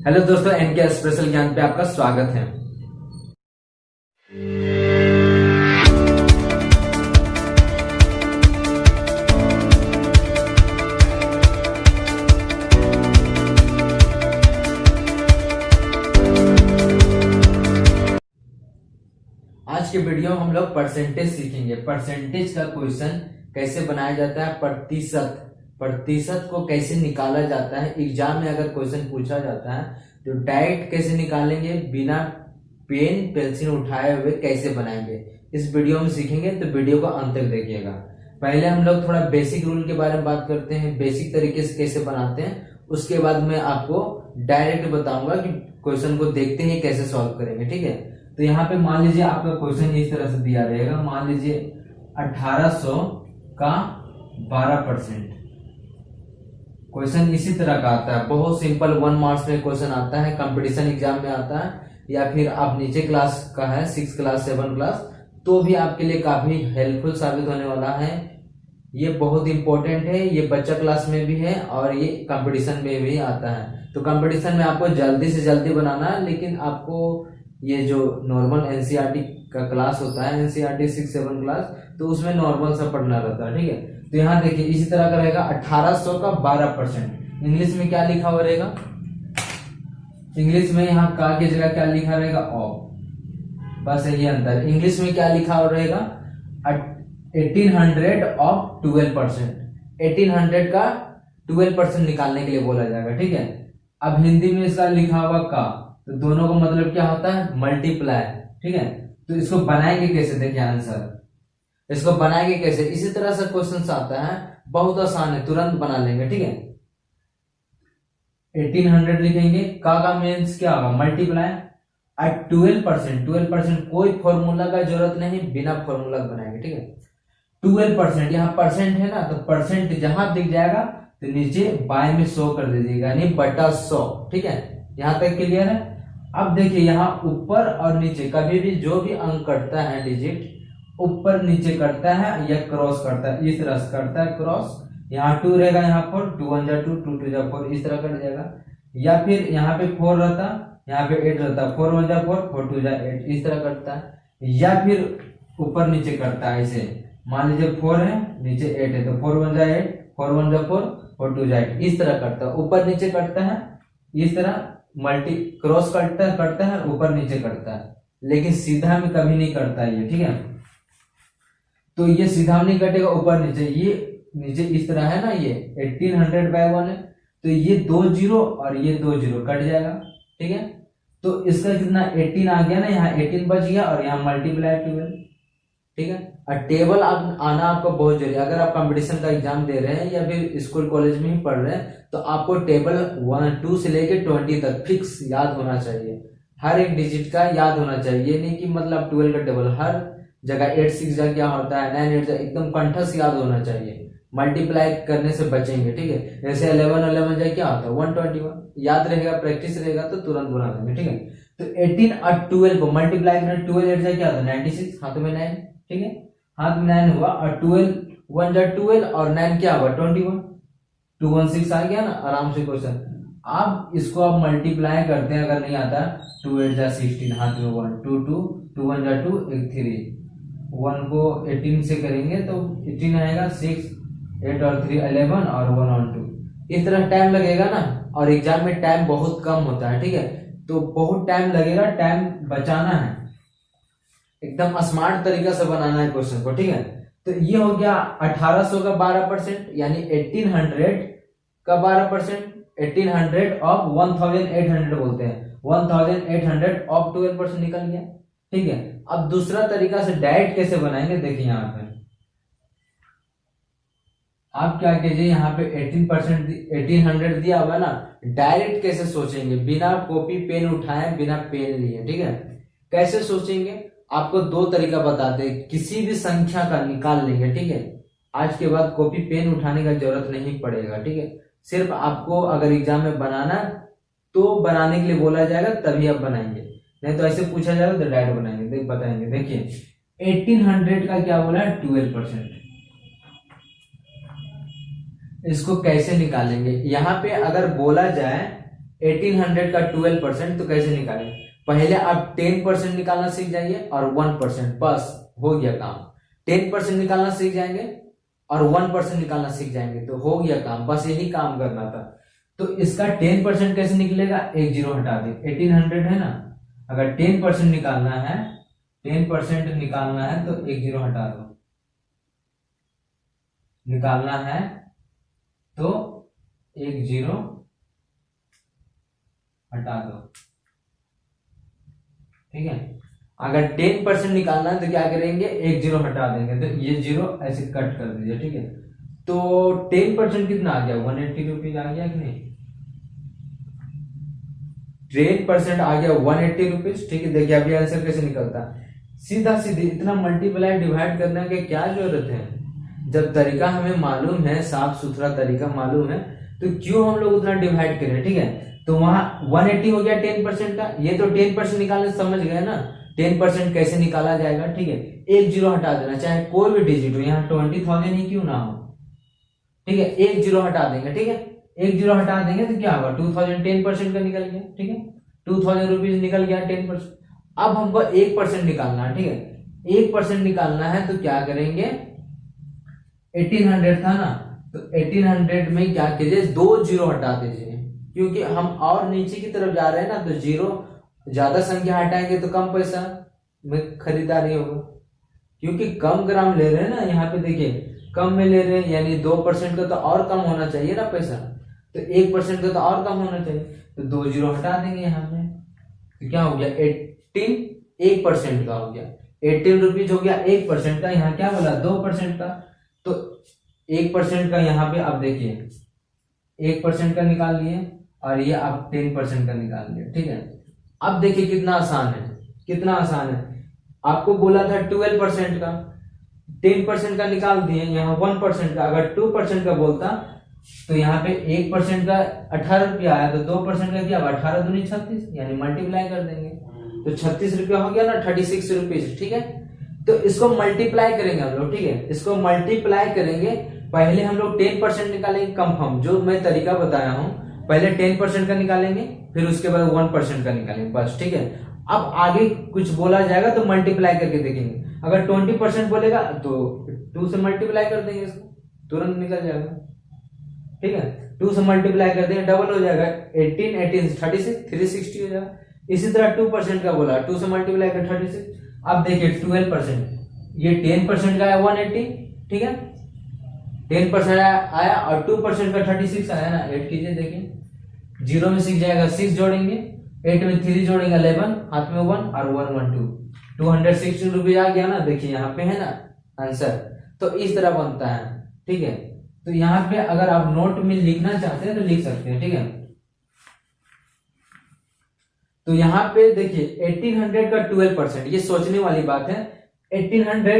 Hello दोस्तों, N K special ज्ञान पे आपका स्वागत है। आज के वीडियो में हम लोग परसेंटेज सीखेंगे। परसेंटेज का क्वेश्चन कैसे बनाया जाता है, प्रतिशत को कैसे निकाला जाता है। एग्जाम में अगर क्वेश्चन पूछा जाता है तो डायरेक्ट कैसे निकालेंगे, बिना पेन पेंसिल उठाए हुए कैसे बनाएंगे, इस वीडियो में सीखेंगे। तो वीडियो को अंत तक देखिएगा। पहले हम लोग थोड़ा बेसिक रूल के बारे में बात करते हैं, बेसिक तरीके से कैसे बनाते हैं। उसके बाद मैं आपको डायरेक्ट बताऊंगा कि क्वेश्चन को देखते ही कैसे सॉल्व करेंगे, ठीक है। तो यहाँ पे मान लीजिए आपका क्वेश्चन इस तरह से दिया रहेगा। मान लीजिए 1800 का 12%। क्वेश्चन इसी तरह का आता है, बहुत सिंपल 1 मार्क्स में क्वेश्चन आता है, कंपटीशन एग्जाम में आता है, या फिर आप नीचे क्लास का है 6 क्लास 7 क्लास, तो भी आपके लिए काफी हेल्पफुल साबित होने वाला है। ये बहुत इंपॉर्टेंट है, ये बच्चा क्लास में भी है और ये कंपटीशन में भी आता है। तो कंपटीशन में आपको जल्दी से जल्दी बनाना है, लेकिन आपको ये जो नॉर्मल एनसीईआरटी का क्लास होता है, एनसीईआरटी 6-7 क्लास, तो उसमें नॉर्मल सा पढ़ना रहता है, ठीक है। तो यहाँ देखिए इसी तरह का रहेगा 1800 का 12%। इंग्लिश में क्या लिखा हुआ रहेगा, इंग्लिश में यहाँ का की जगह क्या लिखा रहेगा, ऑफ। बस यही अंतर। इंग्लिश में क्या लिखा हुआ रहेगा, 1800 ऑफ 12%। 1800 का 12% निकालने के लिए बोला जाएगा, ठीक है। अब हिंदी में इसका लिखा हुआ का, तो दोनों का मतलब क्या होता है, मल्टीप्लाई, ठीक है। तो इसको बनाएंगे कैसे, देखिए आंसर इसको बनाएंगे कैसे। इसी तरह से क्वेश्चन आता है, बहुत आसान है, तुरंत बना लेंगे, ठीक है। 1800 लिखेंगे, का मीन्स क्या होगा, मल्टीप्लाई। 12%, कोई फॉर्मूला का जरूरत नहीं, बिना फॉर्मूला बनाएंगे, ठीक है। 12%, यहाँ परसेंट है ना, तो परसेंट जहां दिख जाएगा तो नीचे बाय में 100 कर दीजिएगा, यानी बटा 100, ठीक है। यहां तक क्लियर है। अब देखिए यहाँ ऊपर और नीचे कभी भी जो भी अंक कटता है, डिजिट ऊपर नीचे करता है या क्रॉस करता है, इस तरह से करता है क्रॉस। यहाँ 2 रहेगा, यहाँ 4, 2 1 जा 2, 2 2 जा 4, इस तरह कट जाएगा। या फिर यहाँ पे 4 रहता, यहाँ पे 8 रहता, 4 1 जा 4, 4 2 जा 8, इस तरह कटता है। या फिर ऊपर नीचे करता है ऐसे, मान लीजिए 4 है, नीचे 8 है, तो 4 1 जा 8, 4 1 जा 4, 4 2 जा 8, इस तरह करता है। ऊपर नीचे करता है, इस तरह मल्टी क्रॉस करता है, ऊपर नीचे करता है, लेकिन सीधा में कभी नहीं करता है ये, ठीक है। तो ये सीधा नहीं कटेगा, ऊपर नीचे, ये नीचे इस तरह है ना, ये 1800/1 है, तो ये 2 0 और ये 2 0 कट जाएगा, ठीक है। तो इसका कितना 18 आ गया ना, यहाँ 18 बच गया और यहाँ मल्टीप्लाई 12, ठीक है। और टेबल आना आपको बहुत जरूरी है। अगर आप कंपटीशन का एग्जाम दे रहे हैं या फिर स्कूल कॉलेज में ही पढ़ रहे हैं, तो आपको टेबल 1 2 से लेके 20 तक फिक्स याद होना चाहिए। हर एक डिजिट का याद होना चाहिए, ये नहीं कि मतलब 12 का टेबल हर जगह 8 6 जा क्या होता है, 9 8 जा, एकदम कंठस्थ याद होना चाहिए। मल्टीप्लाई करने से बचेंगे, ठीक है। जैसे 11 जा क्या होता है, 121, याद रहेगा, प्रैक्टिस रहेगा तो तुरंत बना देंगे, ठीक है। तो 18 और 12 को मल्टीप्लाई करें, 12 8 जा क्या होता है, 96, हाथ में 9, ठीक है, हाथ में 9 हुआ, और 12 1 जा 12 और 9 क्या हुआ, 21, 216 आ गया ना, आराम से क्वेश्चन। अब इसको आप मल्टीप्लाई करते हैं, अगर नहीं आता 2 8 जा 16, हाथ में 1, 2 2, 2 1 जा 2, 1 3, 1 को 18 से करेंगे तो 18 आएगा, 6 8 और 3 11 और 1 और 2, इस तरह टाइम लगेगा ना। और एग्जाम में टाइम बहुत कम होता है, ठीक है, तो बहुत टाइम लगेगा, टाइम बचाना है, एकदम स्मार्ट तरीका से बनाना है क्वेश्चन को, ठीक है। तो ये हो गया 1800 का 12%, यानी 1800 का 12%, 1800 ऑफ 1800 बोलते हैं, 1800 ऑफ 12% निकल गया, ठीक है। अब दूसरा तरीका से डायरेक्ट कैसे बनाएंगे, देखिए यहाँ पे आप क्या कीजिए, यहाँ पे 1800 दिया हुआ ना, डायरेक्ट कैसे सोचेंगे, बिना कॉपी पेन उठाए, बिना पेन लिए, ठीक है। कैसे सोचेंगे, आपको 2 तरीका बताते हैं। किसी भी संख्या का निकाल लेंगे, ठीक है, आज के बाद कॉपी पेन उठाने का जरूरत नहीं पड़ेगा, ठीक है। सिर्फ आपको अगर एग्जाम में बनाना तो बनाने के लिए बोला जाएगा, तभी आप बनाएंगे, नहीं तो ऐसे पूछा जाएगा तो डायरेक्ट बनाएंगे, बताएंगे। देखिए 1800 का क्या बोला है, 12%। इसको कैसे निकालेंगे, यहाँ पे अगर बोला जाए 1800 का 12%, तो कैसे निकालें? पहले आप 10% निकालना सीख जाइए और 1%, बस हो गया काम। 10% निकालना सीख जाएंगे और 1% निकालना सीख जाएंगे तो हो गया काम, बस यही काम करना था। तो इसका 10% कैसे निकलेगा? एक जीरो हटा दे, 1800 है ना, अगर 10% निकालना है, 10% निकालना है तो एक जीरो हटा दो, निकालना है तो एक जीरो हटा दो, ठीक है। अगर 10% निकालना है तो क्या करेंगे? एक जीरो हटा देंगे, तो ये जीरो ऐसे कट कर दीजिए, ठीक है। तो 10% कितना आ गया? 180 रुपीज आ गया कि नहीं? 10% आ गया 180 रुपीज, ठीक है। देखिए अभी आंसर कैसे निकलता है, सीधा सीधे, इतना मल्टीप्लाई डिवाइड करने की क्या जरूरत है? जब तरीका हमें मालूम है, साफ सुथरा तरीका मालूम है, तो क्यों हम लोग उतना डिवाइड करें, ठीक है। तो वहां 180 हो गया 10% का, ये तो 10% निकालने समझ गए ना, 10% कैसे निकाला जाएगा, ठीक है। एक जीरो हटा देना, चाहे कोई भी डिजिट हो, यहाँ 20,000 ही क्यों ना हो, ठीक है। एक जीरो हटा देंगे, ठीक है। एक जीरो हटा देंगे तो क्या होगा? 2000 10% का निकल गया, ठीक है। 2000 रुपीज निकल गया 10%। अब हमको 1% निकालना है, ठीक है। 1% निकालना है तो क्या करेंगे? 1800 था ना, तो 1800 में क्या कीजिए? दो जीरो हटा दीजिए, क्योंकि हम और नीचे की तरफ जा रहे हैं ना, तो जीरो ज्यादा संख्या हटाएंगे तो कम पैसा में खरीदारी होगा, क्योंकि कम ग्राम ले रहे हैं ना, यहाँ पे देखिए कम में ले रहे हैं, यानी 2% का तो और कम होना चाहिए ना पैसा, तो 1% का तो और कम होना चाहिए, तो दो जीरो हटा देंगे यहाँ पे, तो क्या हो गया? 18 1% का हो गया, 18 रुपीज हो गया 1% का, यहाँ क्या बोला? 2% का, तो 1% का यहाँ पे आप देखिए 1% का निकाल लिए और ये आप 10% का निकाल लिए, ठीक है। अब देखिए कितना आसान है, कितना आसान है। आपको बोला था 12% का, 10% का निकाल दिए, यहाँ 1% का। अगर 2% का बोलता तो यहाँ पे 1% का 18 रुपया आया, तो 2% का क्या? 18 दूनी 36, यानी मल्टीप्लाई कर देंगे तो 36 रुपया हो गया ना, 36 रुपीज, ठीक है। तो इसको मल्टीप्लाई करेंगे हम लोग, ठीक है, इसको मल्टीप्लाई करेंगे। पहले हम लोग 10% निकालेंगे कंफर्म, जो मैं तरीका बताया हूं, पहले 10% का निकालेंगे, फिर उसके बाद 1% का निकालेंगे, बस, ठीक है। अब आगे कुछ बोला जाएगा तो मल्टीप्लाई करके देखेंगे। अगर 20% बोलेगा तो 2 से मल्टीप्लाई कर देंगे, इसको तुरंत निकल जाएगा, ठीक है। 2 से मल्टीप्लाई कर देंगे, डबल हो जाएगा, 18 18 36 360 हो जाएगा। इसी तरह 2% का बोला, 2 से मल्टीप्लाई कर 36। अब देखिए 12%, ये 10% का है 180, ठीक है, 10% आया और 2% का 36 आया ना, ऐड कीजिए, देखिए जीरो में 6 जाएगा, 6 जोड़ेंगे, 8 में 3 जोड़ेंगे 11, हाथ में 1 और 1 1 2, 216 रुपीज आ गया ना, देखिए यहाँ पे है ना आंसर। तो इस तरह बनता है, ठीक है। तो यहाँ पे अगर आप नोट में लिखना चाहते हैं तो लिख सकते हैं, ठीक है। तो यहाँ पे देखिए 1800 का 12%, ये सोचने वाली बात है। 1800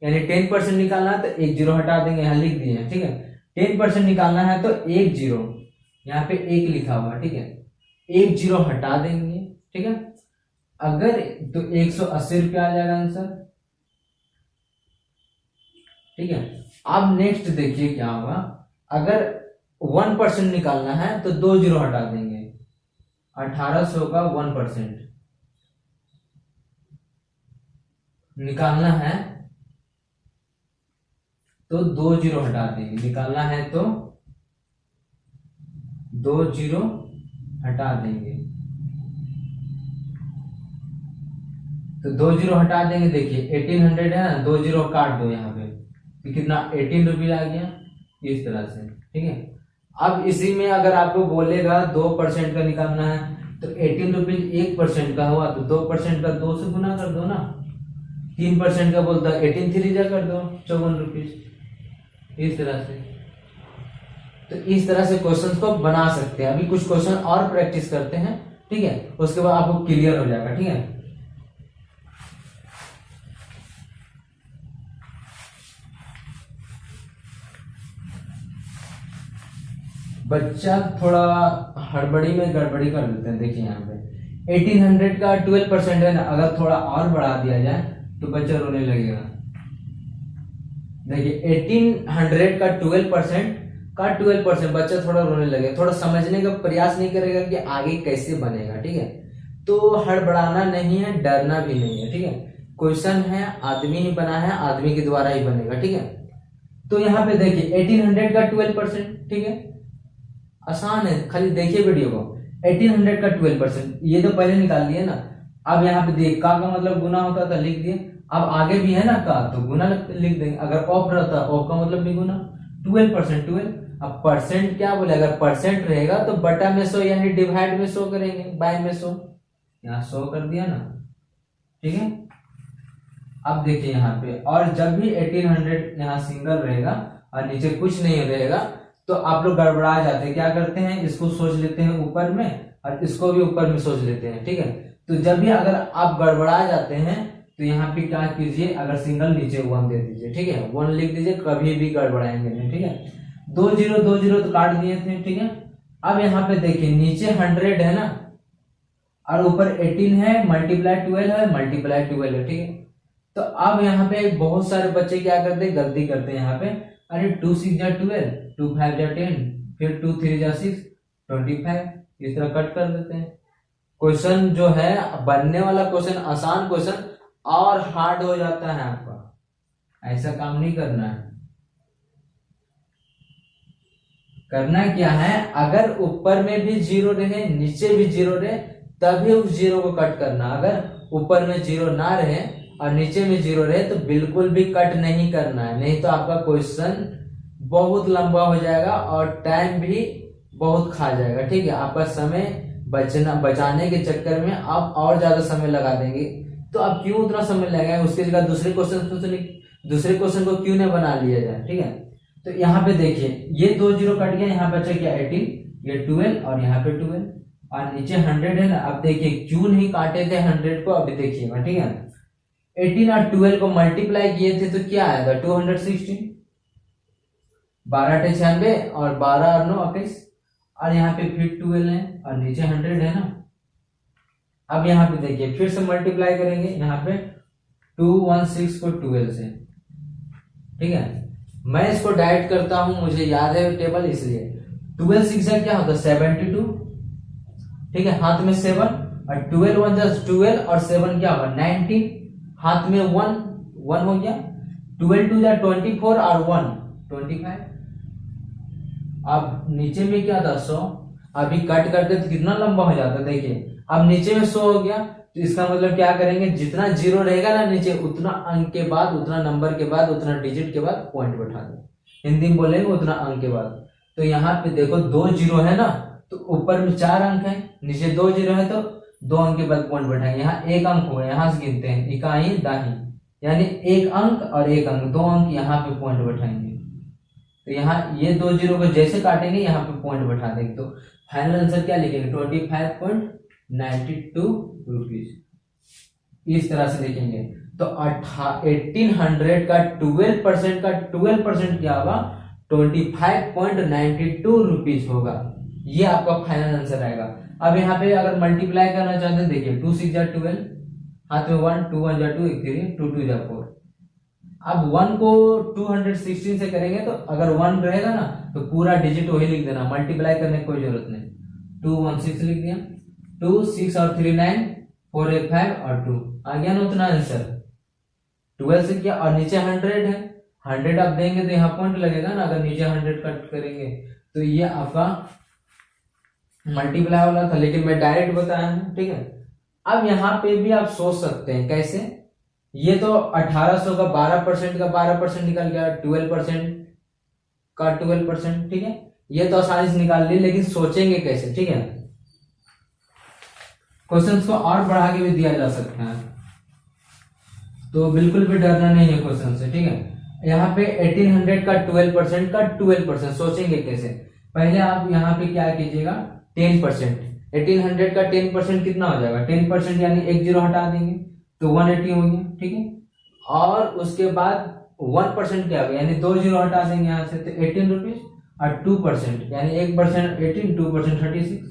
यानी 10% निकालना है तो एक जीरो हटा देंगे, यहाँ लिख दिए हैं, ठीक है। 10% निकालना है तो एक जीरो, यहाँ पे एक लिखा हुआ, ठीक है, एक जीरो हटा देंगे, ठीक है। अगर तो 180 रुपया आ जाएगा आंसर, ठीक है। अब नेक्स्ट देखिए क्या होगा, अगर 1% निकालना है तो दो जीरो हटा देंगे, 1800 का 1% निकालना है तो दो जीरो हटा देंगे, निकालना है तो दो जीरो हटा देंगे, तो दो जीरो हटा देंगे। देखिए 1800 है ना, दो जीरो काट दो यहाँ पे, तो कितना 18 रुपीज आ गया, इस तरह से, ठीक है। अब इसी में अगर आपको बोलेगा 2% का निकालना है तो 18 रुपीज 1% का हुआ तो 2% का 2 से गुना कर दो ना, 3% का बोलता 18 3 जा कर दो 54 रुपीज, इस तरह से। तो इस तरह से क्वेश्चंस को बना सकते हैं। अभी कुछ क्वेश्चन और प्रैक्टिस करते हैं, ठीक है, उसके बाद आपको क्लियर हो जाएगा, ठीक है। बच्चा थोड़ा हड़बड़ी में गड़बड़ी कर देते हैं। देखिए यहाँ पे 1800 का 12% है ना, अगर थोड़ा और बढ़ा दिया जाए तो बच्चा रोने लगेगा। देखिए 1800 का 12% का 12%, बच्चा थोड़ा रोने लगे, थोड़ा समझने का प्रयास नहीं करेगा कि आगे कैसे बनेगा, ठीक है। तो हड़बड़ाना नहीं है, डरना भी नहीं है, ठीक है। क्वेश्चन है, आदमी ही बना है, आदमी के द्वारा ही बनेगा, ठीक है। तो यहाँ पे देखिए 1800 का 12%, ठीक है, आसान है, खाली देखिए वीडियो को। 1800 का 12%, ये तो पहले निकाल लिए ना। अब यहाँ पे देखिए का मतलब गुना होता था, लिख दिए। अब आगे भी है ना का, तो गुना लिख देंगे। अगर ऑफ रहता, ऑफ का मतलब भी गुना। 12%, 12। अब परसेंट क्या बोले, अगर परसेंट रहेगा तो बटा में 100 यानी डिवाइड में 100 करेंगे, बाय में 100, यहाँ 100 कर दिया ना, ठीक है। अब देखिए यहाँ पे, और जब भी 1800 यहाँ सिंगल रहेगा और नीचे कुछ नहीं रहेगा तो आप लोग गड़बड़ा जाते हैं। क्या करते हैं, इसको सोच लेते हैं ऊपर में और इसको भी ऊपर में सोच लेते हैं, ठीक है। तो जब भी अगर आप गड़बड़ा जाते हैं तो यहाँ पे क्या कीजिए, अगर सिंगल नीचे 1 दे दीजिए, ठीक है, 1 लिख दीजिए, कभी भी गड़बड़ाएंगे नहीं, ठीक है। 2 0 2 0 तो काट दिए थे, ठीक है। अब यहाँ पे देखिए नीचे 100 है ना और ऊपर 18 है, मल्टीप्लाई 12 है, मल्टीप्लाई 12 है, ठीक है। तो अब यहाँ पे बहुत सारे बच्चे क्या करते हैं, गलती करते हैं यहाँ पे, अरे 2 6 जा 12, 2 5 जा 10, फिर 2 3 जा 6, 25, इस तरह कट कर देते हैं। क्वेश्चन जो है बनने वाला क्वेश्चन, आसान क्वेश्चन और हार्ड हो जाता है आपका। ऐसा काम नहीं करना है। करना क्या है, अगर ऊपर में भी 0 रहे, नीचे भी 0 रहे, तभी उस 0 को कट करना। अगर ऊपर में 0 ना रहे और नीचे में 0 रहे तो बिल्कुल भी कट नहीं करना है, नहीं तो आपका क्वेश्चन बहुत लंबा हो जाएगा और टाइम भी बहुत खा जाएगा, ठीक है। आपका समय बचाने के चक्कर में आप और ज्यादा समय लगा देंगे। तो आप क्यों उतना समय लगाएंगे, उसके जगह दूसरे क्वेश्चन को क्यों नहीं बना लिया जाए, ठीक है। तो यहाँ पे देखिए ये 2 0 कट गया, यहाँ बचा क्या 18, ये 12 और यहाँ पे 12 और नीचे 100 है ना। अब देखिए क्यों नहीं काटे थे 100 को, अभी देखिएगा, ठीक है। 18 और 12 को मल्टीप्लाई किए थे तो क्या आएगा 216, 12 8 96 और 12 और 9 21 और यहाँ पे फिर 12 है और नीचे 100 है ना। अब यहाँ पे देखिए फिर से मल्टीप्लाई करेंगे, यहाँ पे 216 को 12 से, ठीक है। मैं इसको डायरेक्ट करता हूं, मुझे याद है टेबल, इसलिए 12 6 क्या होता है 72, ठीक है, हाथ में 7 और 12 1 12 और 7 क्या होगा 19, हाथ में 1 हो गया, 12 2 24 और 1 25। अब नीचे में क्या था 100, अभी कट करते तो कितना लंबा हो जाता, देखिए अब नीचे में 100 हो गया। तो इसका मतलब क्या करेंगे, जितना 0 रहेगा ना नीचे, उतना अंक के बाद, उतना नंबर के बाद, उतना डिजिट के बाद पॉइंट बैठा दो। हिंदी में बोलेंगे उतना अंक के बाद। तो यहाँ पे देखो 2 0 है ना, तो ऊपर में 4 अंक है, नीचे 2 0 है तो 2 अंक के बाद पॉइंट बैठाएंगे। यहाँ 1 अंक होगा, यहाँ से गिनते हैं इकाई दाही, यानी 1 अंक और 1 अंक, 2 अंक यहाँ पे पॉइंट बैठाएंगे। तो यहाँ ये 2 0 को जैसे काटेंगे यहाँ पे पॉइंट बैठा देंगे। तो फाइनल आंसर क्या लिखेंगे 25.92 रुपीज, इस तरह से लिखेंगे। तो 1800 का 12% क्या होगा 25.92 रुपीज होगा। ये आपका फाइनल आंसर आएगा। अब यहाँ पे अगर मल्टीप्लाई करना चाहते हैं, देखिए 2 6 12, हाथ में 1, 2 1 2 1 3, 2 2 4। अब 1 को 216 से करेंगे तो अगर 1 रहेगा ना तो पूरा डिजिट वही लिख देना, मल्टीप्लाई करने की कोई जरूरत नहीं। 216 लिख दिया, 2 6 और 3 9, 4 1 5 और 2 आ गया ना उतना आंसर। 12 से किया और नीचे 100 है, 100 आप देंगे तो यहाँ पॉइंट लगेगा ना, अगर नीचे 100 कट करेंगे तो ये आपका मल्टीप्लाई वाला था, लेकिन मैं डायरेक्ट बताया हूं, ठीक है। अब यहाँ पे भी आप सोच सकते हैं कैसे, ये तो 1800 का 12% का 12% निकल गया, 12% का 12%, ठीक है। ये तो आसानी से निकाल ली, लेकिन सोचेंगे कैसे, ठीक है। क्वेश्चंस को और बढ़ा के भी दिया जा सकता है, तो बिल्कुल भी डरना नहीं है क्वेश्चन से, ठीक है। यहाँ पे 1800 का 12% सोचेंगे कैसे। पहले आप यहाँ पे क्या कीजिएगा 10%, 1800 का 10% कितना हो जाएगा 10% यानी 1 0 हटा देंगे तो 180 हो गया, ठीक है। और उसके बाद 1% क्या हो गया, यानी 2 0 हटा देंगे यहाँ से तो 18 रुपीज, और 2% यानी 1% 18, 2% 36,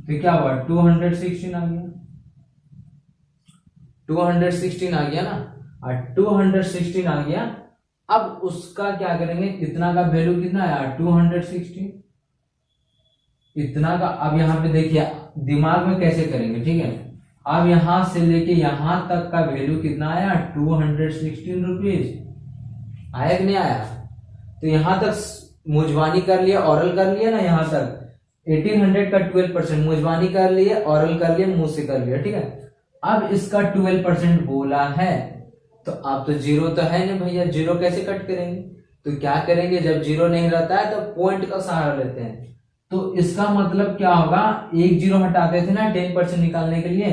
तो क्या हुआ 216 आ गया, 216 आ गया ना, और 216 आ गया। अब उसका क्या करेंगे, इतना का वैल्यू कितना आया 260, इतना का। अब यहाँ पे देखिए दिमाग में कैसे करेंगे, ठीक है। अब यहां से लेके यहां तक का वैल्यू कितना आया 216 रुपीज, आया कि नहीं आया। तो यहां तक मुजवानी कर लिया, ऑरल कर लिया ना, यहां तक 1800 का 12%, मुजवानी कर लिए, ऑरल कर लिए, मुंह से कर लिया, ठीक है। अब इसका 12% बोला है, तो अब तो जीरो तो है नहीं भैया, जीरो कैसे कट करेंगे। तो क्या करेंगे, जब जीरो नहीं रहता है तो पॉइंट का सहारा लेते हैं। तो इसका मतलब क्या होगा, एक जीरो हटाते थे ना 10% निकालने के लिए,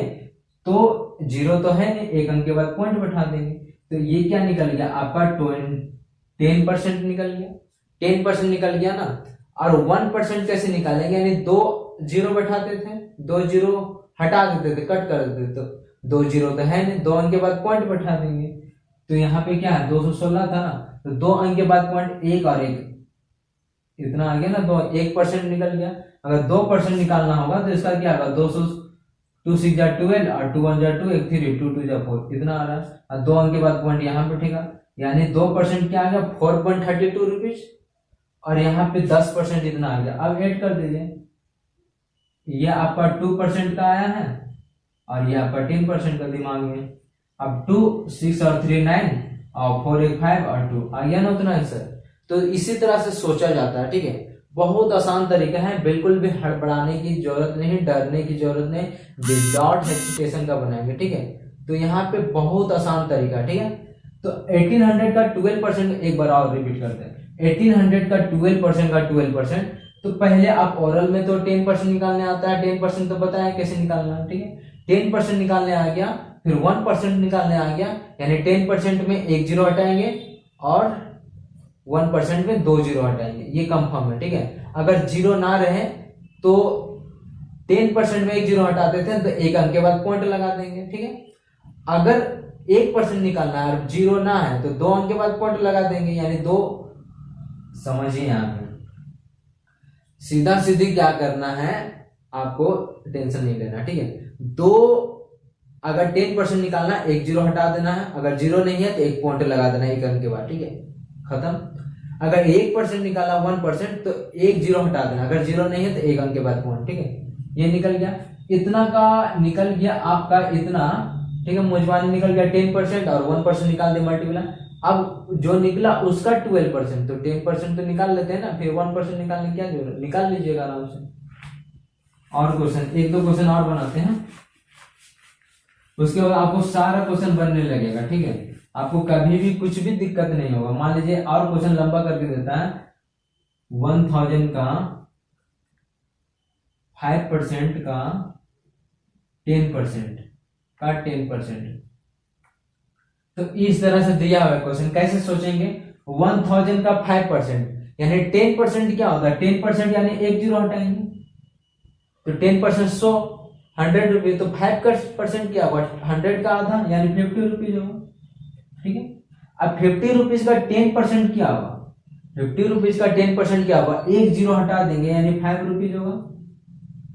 तो जीरो तो है नहीं, एक अंक के बाद पॉइंट बैठा देंगे। तो ये क्या निकल गया आपका 10% निकल गया, 10% निकल गया ना। और 1% कैसे निकालेंगे, यानी दो जीरो बैठाते थे, दो जीरो हटा देते थे, कट कर देते थे, तो दो जीरो तो है नहीं, दो अंक के बाद पॉइंट बैठा देंगे। तो यहाँ पे क्या है 216 था ना, तो दो अंक के बाद पॉइंट, एक और एक, इतना आ गया ना, 1% निकल गया। अगर 2% निकालना होगा तो इसका क्या होगा, 200 2 6 जा 12 और 2 1 जा 2, 1 3 2 2 जा 4, इतना आ रहा है। और दो अंक के बाद पॉइंट यहाँ बैठेगा, यानी 2% क्या आ गया 4.32 रुपीज, और यहाँ पे 10% इतना आ गया। अब ऐड कर दीजिए, ये आपका 2% का आया है और ये आपका 10% का दिमाग में। अब 2 6 और 3 9 और 4 1 5 और 2 आ गया ना उतना आंसर। तो इसी तरह से सोचा जाता है, ठीक है। बहुत आसान तरीका है, बिल्कुल भी हड़बड़ाने की जरूरत नहीं, डरने की जरूरत नहीं, विदाउट हेजिटेशन का बनाएंगे, ठीक है। तो यहाँ पे बहुत आसान तरीका, ठीक है। तो 1800 का 12%, एक बार और रिपीट करते हैं, 1800 का 12% का 12%। तो पहले आप ओरल में तो 10% निकालने आता है, 10% तो पता है कैसे निकालना है, ठीक है। 10% निकालने आ गया, फिर 1% निकालने आ गया, यानी 10% में एक जीरो हटाएंगे और 1% में दो जीरो हटाएंगे, ये कंफर्म है, ठीक है। अगर जीरो ना रहे तो 10% में एक जीरो हटाते थे तो एक अंक के बाद पॉइंट लगा देंगे, ठीक है। अगर 1% निकालना है और जीरो ना है तो दो अंक के बाद पॉइंट लगा देंगे, यानी दो। समझिए यहाँ पे सीधा सीधी क्या करना है, आपको टेंशन नहीं लेना, ठीक है। दो, अगर 10% निकालना एक जीरो हटा देना है, अगर जीरो नहीं है तो एक पॉइंट लगा देना है एक अंक के बाद, ठीक है, खत्म। अगर 1% निकाला 1% तो एक जीरो हटा देना, अगर जीरो नहीं है तो एक अंक के बाद पॉइंट, ठीक है। ये निकल गया, इतना का निकल गया आपका इतना, ठीक है। मुजवानी निकल गया 10% और 1% निकाल दे मल्टीप्लाई। अब जो निकला उसका 12%, तो 10% तो निकाल लेते हैं ना, फिर 1% निकालने की क्या जरूरत, निकाल लीजिएगा आराम से। और क्वेश्चन, एक दो क्वेश्चन और बनाते हैं, उसके बाद आपको सारा क्वेश्चन बनने लगेगा, ठीक है। आपको कभी भी कुछ भी दिक्कत नहीं होगा। मान लीजिए और क्वेश्चन लंबा करके देता है, 1000 का 5% का 10% का 10%, तो इस तरह से दिया हुआ क्वेश्चन, कैसे सोचेंगे। 1000 का 5% यानी 10% क्या होता है, 10% यानी एक जीरो हटाएंगे, तो 10% 100, 100 रुपीज, तो 5% क्या होगा 100 का आधा, यानी 50 रुपीज होगा, ठीक है। अब 50 रुपीज का 10% क्या होगा, 50 रुपीज का 10% क्या होगा, एक जीरो हटा देंगे यानी 5 रुपीज होगा,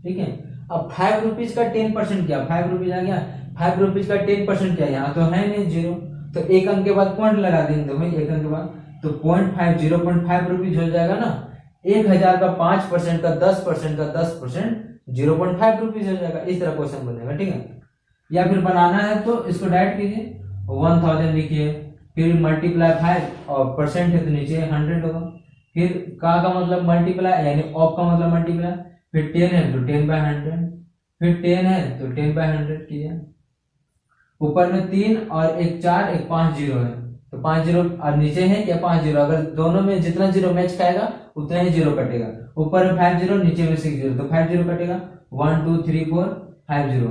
ठीक है। अब 5 रुपीज का 10% क्या, 5 रुपीज आ गया, 5 रुपीज का 10% क्या, यहाँ तो है नहीं जीरो, तो एक अंक के बाद पॉइंट लगा देंगे भाई, एक अंक के बाद, तो 0.5 0.5 रुपीज हो जाएगा ना। 1000 का 5% का 10% का 10% 0.5 रुपीज हो जाएगा। इस तरह क्वेश्चन बनेगा, ठीक है। या फिर बनाना है तो इसको डायरेक्ट कीजिए, 1000 लिखिए, फिर मल्टीप्लाई 5 और परसेंट है तो नीचे 100 होगा, फिर का मतलब मल्टीप्लाई, यानी ऑफ का मतलब मल्टीप्लाई, फिर 10 है तो 10/100, फिर 10 है तो 10/100 कीजिए। ऊपर में 3 और एक 4, एक 5 जीरो है, तो 5 जीरो, और नीचे है क्या 5 जीरो, अगर दोनों में जितना जीरो मैच खाएगा उतना ही जीरो कटेगा। ऊपर में 5 जीरो, नीचे में 6 जीरो, तो 5 जीरो कटेगा, 1 2 3 4 5 जीरो,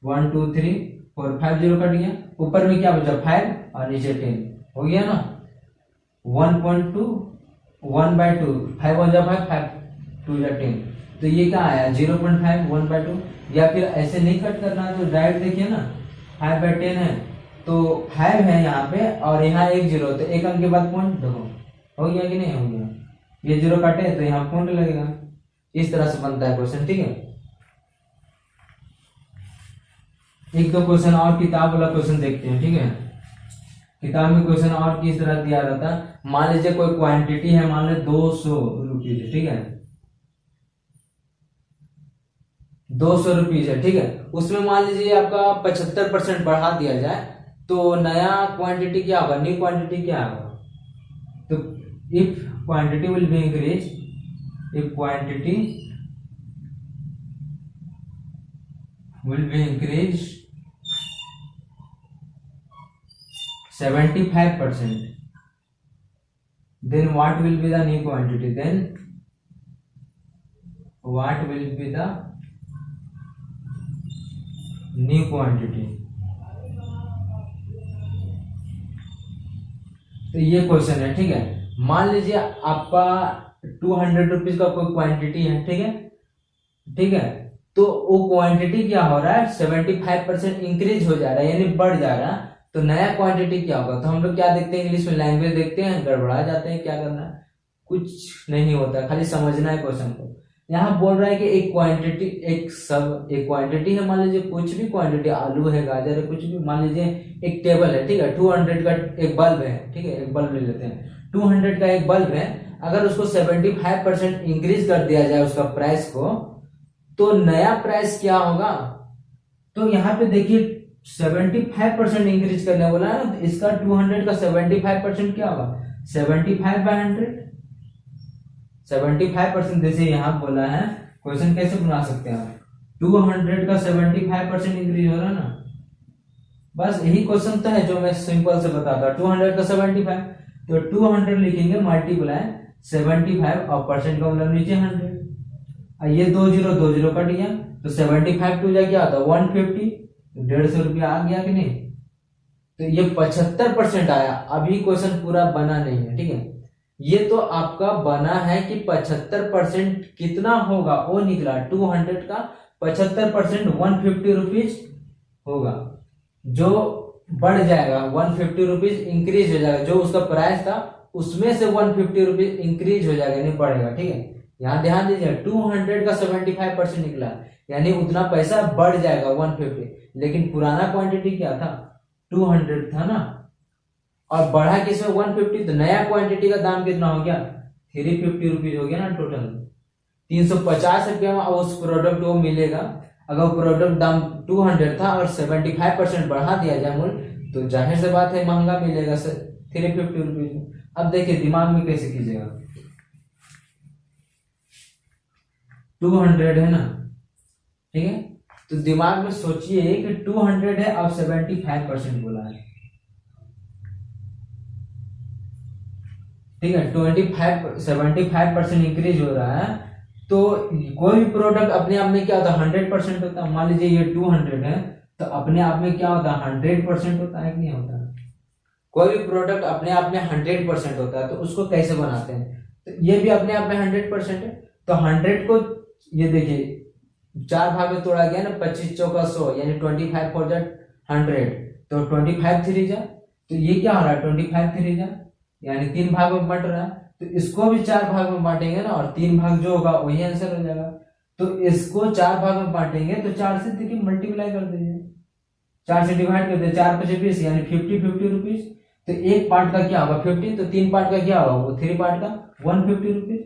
1 2 3 4 5 जीरो कट गया। ऊपर में क्या बचा 5 और नीचे 10, हो गया ना। 1.2 1/2, 5 1 जा 5, 5 2 जा 10, तो ये क्या आया 0.5 1/2। या फिर ऐसे नहीं कट करना है तो डायरेक्ट देखिए ना, 5/10 है तो 5 है यहाँ पे और यहाँ एक जीरो, तो एक अंक के बाद पॉइंट देखो, हो गया कि नहीं हो गया, ये जीरो काटे तो यहाँ पॉइंट लगेगा। इस तरह से बनता है क्वेश्चन, ठीक है। एक दो क्वेश्चन और किताब वाला क्वेश्चन देखते हैं, ठीक है। किताब में क्वेश्चन और किस तरह दिया रहता है, मान लीजिए कोई क्वांटिटी है, मान लीजिए 200 रुपीज, ठीक है, 200 रुपीज है, ठीक है, उसमें मान लीजिए आपका 75% बढ़ा दिया जाए तो नया क्वांटिटी क्या होगा, न्यू क्वांटिटी क्या होगा। तो if quantity will be increase, if quantity will be increased 75%, then what will be the new quantity, then what will be the new quantity। तो ये क्वेश्चन है, ठीक है, मान लीजिए आपका 200 रुपीज का कोई क्वांटिटी है, ठीक है, ठीक है, तो वो क्वांटिटी क्या हो रहा है, 75% इंक्रीज हो जा रहा है, यानी बढ़ जा रहा है। तो नया क्वांटिटी क्या होगा, तो हम लोग क्या देखते हैं, इंग्लिश में लैंग्वेज देखते हैं, गड़बड़ा जाते हैं, क्या करना है, कुछ नहीं होता, खाली समझना है क्वेश्चन को। यहाँ बोल रहा है कि एक क्वांटिटी, एक क्वांटिटी है, मान लीजिए कुछ भी क्वांटिटी, आलू है, गाजर है, कुछ भी, मान लीजिए एक टेबल है, ठीक है, 200 का एक बल्ब है, ठीक है, एक बल्ब ले लेते हैं, 200 का एक बल्ब है, अगर उसको 75% इंक्रीज कर दिया जाए उसका प्राइस को, तो नया प्राइस क्या होगा। तो यहाँ पे देखिए 75% इंक्रीज करने बोला है ना, तो इसका 200 का 75% क्या होगा, 75/100, 75%। जैसे यहाँ बोला है, क्वेश्चन कैसे बना सकते हैं आप, 200 का 75% इंक्रीज हो रहा है ना, बस यही क्वेश्चन तो है जो मैं सिंपल से बताता हूँ। 200 का 75, तो 200 लिखेंगे मल्टीप्लाई 75 और परसेंट का मतलब नीचे 100, ये 20 कट गया, तो 75 टू जा क्या आता है 150, 150 रुपया आ गया कि नहीं। तो ये 75% आया, अभी क्वेश्चन पूरा बना नहीं है, ठीक है, ये तो आपका बना है कि 75% कितना होगा वो निकला, 200 का 75% 150 रुपीज होगा, जो बढ़ जाएगा 150 रुपीज इंक्रीज हो जाएगा, जो उसका प्राइस था उसमें से 150 रुपीज इंक्रीज हो जाएगा, नहीं बढ़ेगा, ठीक है। यहाँ ध्यान दीजिए 200 का 75% निकला, यानी उतना पैसा बढ़ जाएगा 150, लेकिन पुराना क्वांटिटी क्या था 200 था ना, और बढ़ा किसमें 150, तो नया क्वांटिटी का दाम कितना हो गया 350 रुपीज हो गया ना, टोटल 350 रुपया में उस प्रोडक्ट को मिलेगा। अगर प्रोडक्ट दाम 200 था और 75% बढ़ा दिया जाए मूल्य, तो जाहिर से बात है महंगा मिलेगा 350 रुपीज। अब देखिए दिमाग में कैसे कीजिएगा, 200 है ना, ठीक है, तो दिमाग में सोचिए कि 200 है और 75% बोला है, ठीक है, 75% इंक्रीज हो रहा है, तो कोई भी प्रोडक्ट अपने आप में क्या होता है 100% होता है। मान लीजिए ये 200 है, तो अपने आप में क्या होता है 100% होता है कि नहीं होता है। कोई भी प्रोडक्ट अपने आप में 100% होता है, तो उसको कैसे बनाते हैं, तो ये भी अपने आप में 100% है, तो 100 को ये देखिए 4 भाग में तोड़ा गया ना, 25 चौका 100, यानी 25 फॉर दैट 100, तो 25 3 जा, तो ये क्या हो रहा है 25 3 जा, यानी 3 भाग में बंट रहा है, तो इसको भी 4 भाग में बांटेंगे ना, और 3 भाग जो होगा वही आंसर हो जाएगा। तो इसको 4 भाग में बांटेंगे, तो 4 से देखिए मल्टीप्लाई कर दीजिए, 4 से डिवाइड कर दीजिए, 4 5 20, यानी 50 रुपीज। तो एक पार्ट का क्या होगा 50, तो 3 पार्ट का क्या होगा वो 3 पार्ट का 150 रुपीज,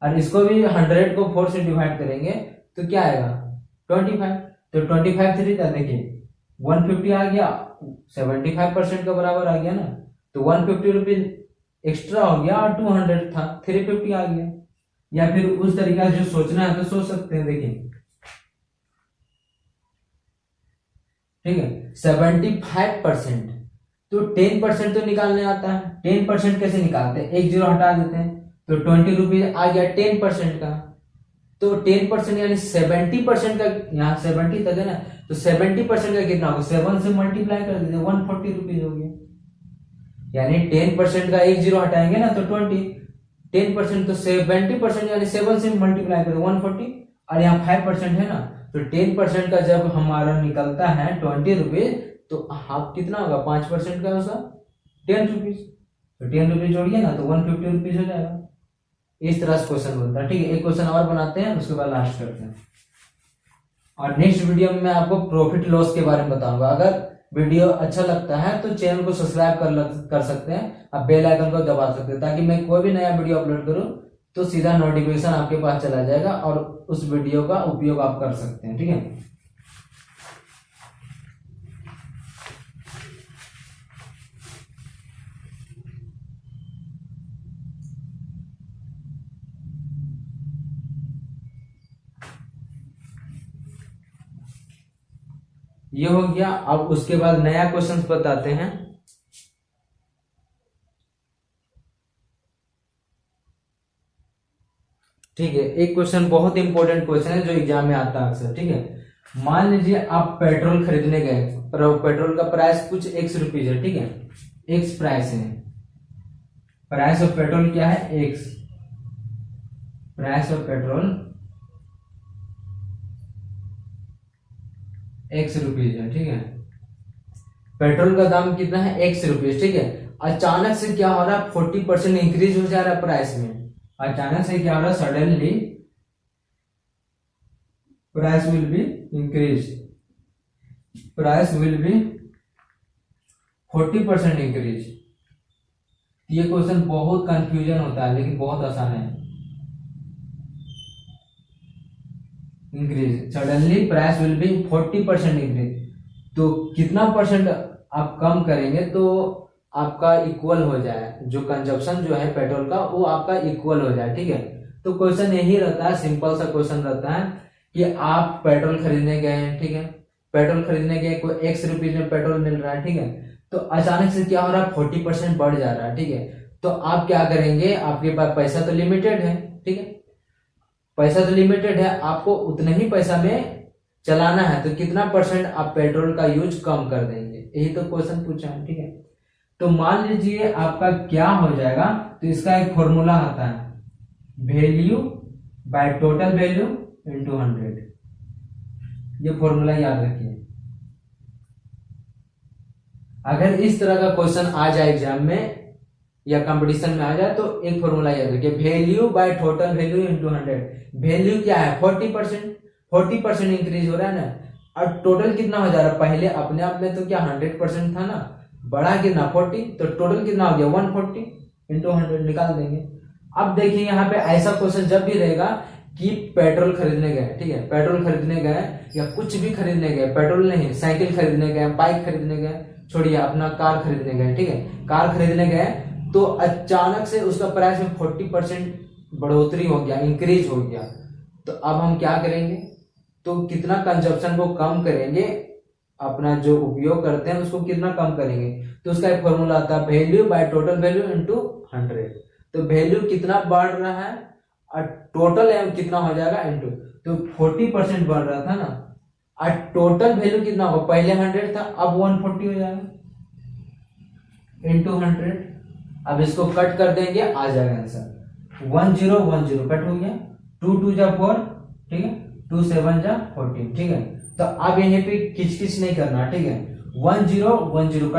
और इसको भी 100 को 4 से डिवाइड करेंगे तो क्या आएगा 25, तो 25 3 था, देखिए 150 आ गया, 75% का बराबर आ गया ना, तो 150 रुपीज एक्स्ट्रा हो गया, और 200 था 350 आ गया। या फिर उस तरीका से जो सोचना है तो सोच सकते हैं, देखिए ठीक है 75%, तो 10% तो निकालने आता है, 10% कैसे निकालते हैं, एक जीरो हटा देते हैं, तो 20 रुपीज आ गया 10% का, तो 10% यानी 70% का, यहाँ 70 तक है ना, तो 70% का कितना होगा 7 से मल्टीप्लाई कर दीजिए, 140 रुपीज हो गया, यानी 10% का एक जीरो हटाएंगे ना तो 20, 10% तो 70% यानी 7 से मल्टीप्लाई करें 140, और यहाँ 5% है ना, तो 10% का जब हमारा निकलता है 20 रुपीज, तो हाफ कितना होगा 5% का उसका 10 रुपीज, तो 10 रुपीज जोड़िए ना तो 150 रुपीज हो जाएगा। इस तरह से क्वेश्चन बनता है, ठीक है। एक क्वेश्चन और बनाते हैं, उसके बाद लास्ट करते हैं, और नेक्स्ट वीडियो में मैं आपको प्रॉफिट लॉस के बारे में बताऊंगा। अगर वीडियो अच्छा लगता है तो चैनल को सब्सक्राइब कर सकते हैं, आप बेल आइकन को दबा सकते हैं, ताकि मैं कोई भी नया वीडियो अपलोड करूं तो सीधा नोटिफिकेशन आपके पास चला जाएगा और उस वीडियो का उपयोग आप कर सकते हैं। ठीक है, ये हो गया। अब उसके बाद नया क्वेश्चन बताते हैं। ठीक है, एक क्वेश्चन बहुत इंपॉर्टेंट क्वेश्चन है जो एग्जाम में आता है अक्सर। ठीक है, मान लीजिए आप पेट्रोल खरीदने गए, पेट्रोल का प्राइस कुछ एक्स रुपीज है। ठीक है, एक्स प्राइस है, प्राइस ऑफ पेट्रोल क्या है, x, price of petrol x rupees है। ठीक है, पेट्रोल का दाम कितना है, एक्स रुपीज। ठीक है, अचानक से क्या हो रहा है, 40% इंक्रीज हो जा रहा है प्राइस में। अचानक से क्या हो रहा है, suddenly price will be increase, price will be 40% increase. ये क्वेश्चन बहुत कंफ्यूजन होता है लेकिन बहुत आसान है। Increase, suddenly price will be 40% increase, तो कितना परसेंट आप कम करेंगे तो आपका इक्वल हो जाए, जो कंजप्शन जो है पेट्रोल का वो आपका इक्वल हो जाए। ठीक है, तो क्वेश्चन यही रहता है, सिंपल सा क्वेश्चन रहता है कि आप पेट्रोल खरीदने गए हैं। ठीक है, पेट्रोल खरीदने गए, कोई एक्स रुपीज में पेट्रोल मिल रहा है। ठीक है, तो अचानक से क्या हो रहा है, 40% बढ़ जा रहा है। ठीक है, तो आप क्या करेंगे, आपके पास पैसा तो लिमिटेड है। ठीक है, पैसा तो लिमिटेड है, आपको उतने ही पैसा में चलाना है, तो कितना परसेंट आप पेट्रोल का यूज कम कर देंगे, यही तो क्वेश्चन पूछा है। ठीक है, तो मान लीजिए आपका क्या हो जाएगा, तो इसका एक फॉर्मूला आता है, value by total value into 100। ये फॉर्मूला याद रखिए। अगर इस तरह का क्वेश्चन आ जाए एग्जाम में या कंपटीशन में आ जाए तो एक फॉर्मूला याद रखिए, value by total value into 100। Value क्या है, 40% इंक्रीज हो रहा है ना, और टोटल कितना हो जा रहा है, पहले अपने आप में तो क्या 100% था ना, बढ़ा कितना 40, तो टोटल कितना हो गया 140 इंटू 100 निकाल देंगे। अब देखिए यहाँ पे ऐसा क्वेश्चन जब भी रहेगा कि पेट्रोल खरीदने गए, ठीक है, पेट्रोल खरीदने गए या कुछ भी खरीदने गए, पेट्रोल नहीं, साइकिल खरीदने गए, बाइक खरीदने गए, छोड़िए अपना कार खरीदने गए। ठीक है, कार खरीदने गए तो अचानक से उसका प्राइस में 40% बढ़ोतरी हो गया, इंक्रीज हो गया, तो अब हम क्या करेंगे, तो कितना कंजप्शन को कम करेंगे, अपना जो उपयोग करते हैं उसको कितना कम करेंगे, तो उसका एक फॉर्मूला आता है, value by total value into 100। तो वैल्यू कितना बढ़ रहा है और टोटल कितना हो जाएगा इनटू, तो 40% बढ़ रहा था ना, और टोटल वैल्यू कितना होगा, पहले 100 था अब 140 हो जाएगा इंटू 100। अब इसको कट कर देंगे, आ जाएगा आंसर 1010 कट हो गया, 2 2 जा 4, ठीक है, 2 7 जा 14। ठीक है, तो अब यहीं पे किचकिच नहीं करना। ठीक है, 1010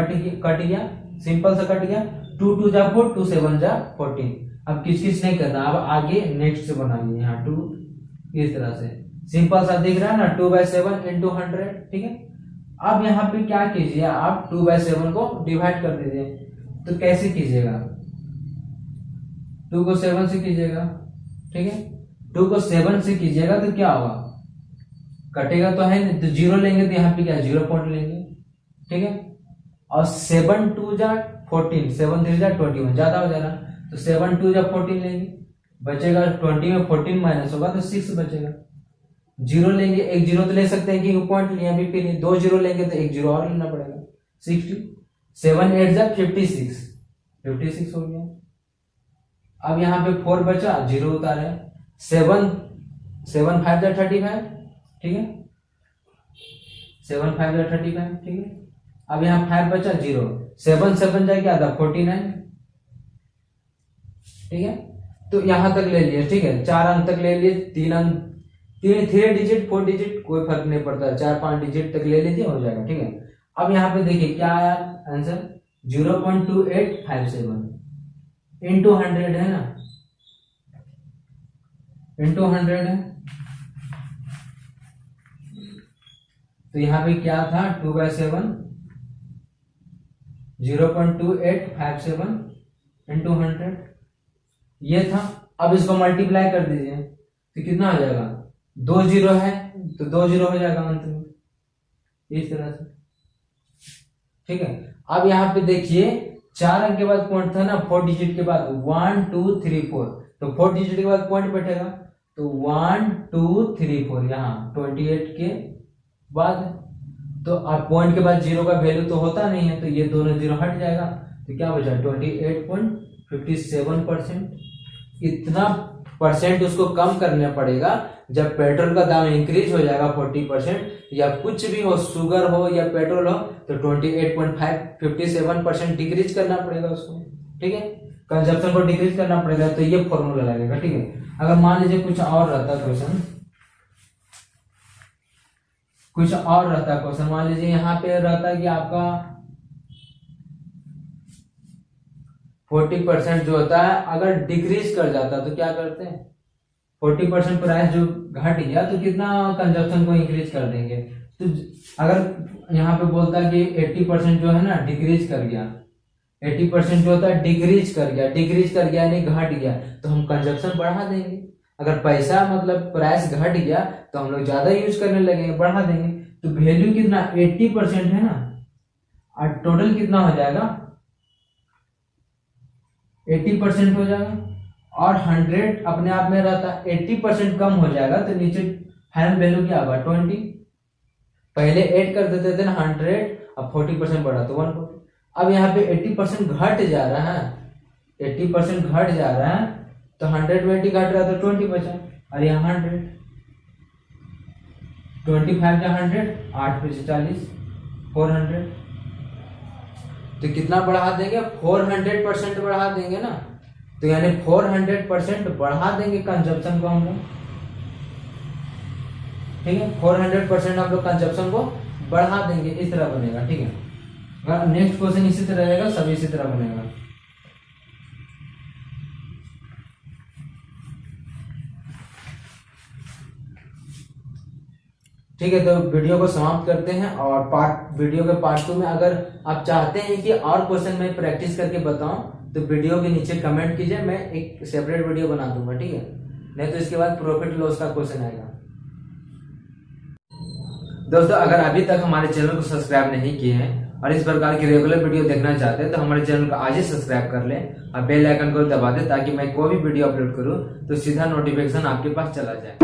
कट गया, सिंपल सा कट गया, 2 2 जा 4, 2 7 जा 14। अब किचकिच नहीं करना, अब आगे नेक्स्ट से बनाइए, यहाँ 2 इस तरह से सिंपल सा दिख रहा है ना, 2/7 इंटू 100। ठीक है, अब यहाँ पे क्या कीजिए, आप 2/7 को डिवाइड कर दीजिए, तो कैसे कीजिएगा, 2 को 7 से कीजिएगा। ठीक है, 2 को 7 से कीजिएगा तो क्या होगा, कटेगा तो है नहीं, तो 0 लेंगे तो यहाँ पे क्या 0 पॉइंट लेंगे। ठीक है, और 7 2 जा 14, 7 3 जा 21, ज्यादा हो जाएगा, तो 7 2 जा 14 लेंगे, बचेगा 20 में 14 माइनस होगा तो 6 बचेगा। 0 लेंगे, एक 0 तो ले सकते हैं कि पॉइंट लिया अभी, फिर 2 0 लेंगे तो एक 0 और लेना पड़ेगा, 60। 7 8 जा 56 हो गया। अब यहाँ पे 4 बचा, 0 उतारे, 7 5 जा 35। ठीक है, 7 5 जा 35। ठीक है, अब यहाँ 5 बचा, 0, 7 7 जा क्या था 49। ठीक है, तो यहां तक ले लिए। ठीक है, 4 अंक तक ले लिए, 3 अंक, 3 डिजिट 4 डिजिट कोई फर्क नहीं पड़ता, 4 5 डिजिट तक ले लीजिए, हो जाएगा। ठीक है, अब यहाँ पे देखिए क्या आया आंसर, 0.2857 इंटू 100 है ना, इंटू 100 है, तो यहाँ पे क्या था 2/7 0.2857 इंटू 100 ये था। अब इसको मल्टीप्लाई कर दीजिए तो कितना हो जाएगा, 2 जीरो है तो 2 जीरो हो जाएगा अंत में, इस तरह से। ठीक है, अब यहाँ पे देखिए 4 अंक के बाद पॉइंट था ना, 4 डिजिट के बाद 1 2 3 4, तो 4 डिजिट के बाद पॉइंट बैठेगा तो 1 2 3 4 यहाँ 28 के बाद। तो अब पॉइंट के बाद जीरो का वैल्यू तो होता नहीं है, तो ये दोनों जीरो हट जाएगा, तो क्या बचा 28.57%। इतना परसेंट उसको कम करना पड़ेगा जब पेट्रोल का दाम इंक्रीज हो जाएगा 40%, या कुछ भी हो, शुगर हो या पेट्रोल हो, तो 28.57% डिक्रीज करना पड़ेगा उसको। ठीक है, कंजप्शन को डिक्रीज करना पड़ेगा, तो ये फॉर्मूला लगेगा। ठीक है, अगर मान लीजिए कुछ और रहता क्वेश्चन, मान लीजिए यहाँ पे रहता कि आपका 40% जो होता है अगर डिक्रीज कर जाता तो क्या करते हैं, 40% प्राइस जो घट गया तो कितना कंजप्शन को इंक्रीज कर देंगे। तो अगर यहाँ पे बोलता है कि 80% जो है ना डिक्रीज कर गया, 80% जो होता है डिक्रीज कर गया यानी घट गया, तो हम कंजप्शन बढ़ा देंगे। अगर पैसा मतलब प्राइस घट गया तो हम लोग ज्यादा यूज करने लगेंगे, बढ़ा देंगे। तो वैल्यू कितना 80% है ना, और टोटल कितना हो जाएगा 80% हो जाएगा, और 100 अपने आप में रहता, 80% कम हो जाएगा तो नीचे फाइनल वैल्यू क्या होगा 20। पहले ऐड कर देते थे ना 100, अब 40% बढ़ा तो 140। अब यहाँ पे 80% घट जा रहा है, 80% घट जा रहा है, तो 100 में 80 घट रहा है तो 20 बचा, और यहाँ 100, 25 का 100, 8 पे 40, 400। तो कितना बढ़ा देंगे 400% बढ़ा देंगे ना, तो यानी 400% बढ़ा देंगे कंजप्शन को हम लोग। ठीक है, 400% हम लोग कंजप्शन को बढ़ा देंगे, इस तरह बनेगा। ठीक है, अगर नेक्स्ट क्वेश्चन इसी तरह रहेगा, सब इसी तरह बनेगा। ठीक है, तो वीडियो को समाप्त करते हैं, और वीडियो के पार्ट 2 में अगर आप चाहते हैं कि और क्वेश्चन मैं प्रैक्टिस करके बताऊं तो वीडियो के नीचे कमेंट कीजिए, मैं एक सेपरेट वीडियो बना दूंगा। ठीक है, नहीं तो इसके बाद प्रॉफिट लॉस का क्वेश्चन आएगा। दोस्तों, अगर अभी तक हमारे चैनल को सब्सक्राइब नहीं किए हैं और इस प्रकार की रेगुलर वीडियो देखना चाहते हैं तो हमारे चैनल को आज ही सब्सक्राइब कर लें और बेल आइकन को दबा दें, ताकि मैं कोई भी वीडियो अपलोड करूं तो सीधा नोटिफिकेशन आपके पास चला जाए।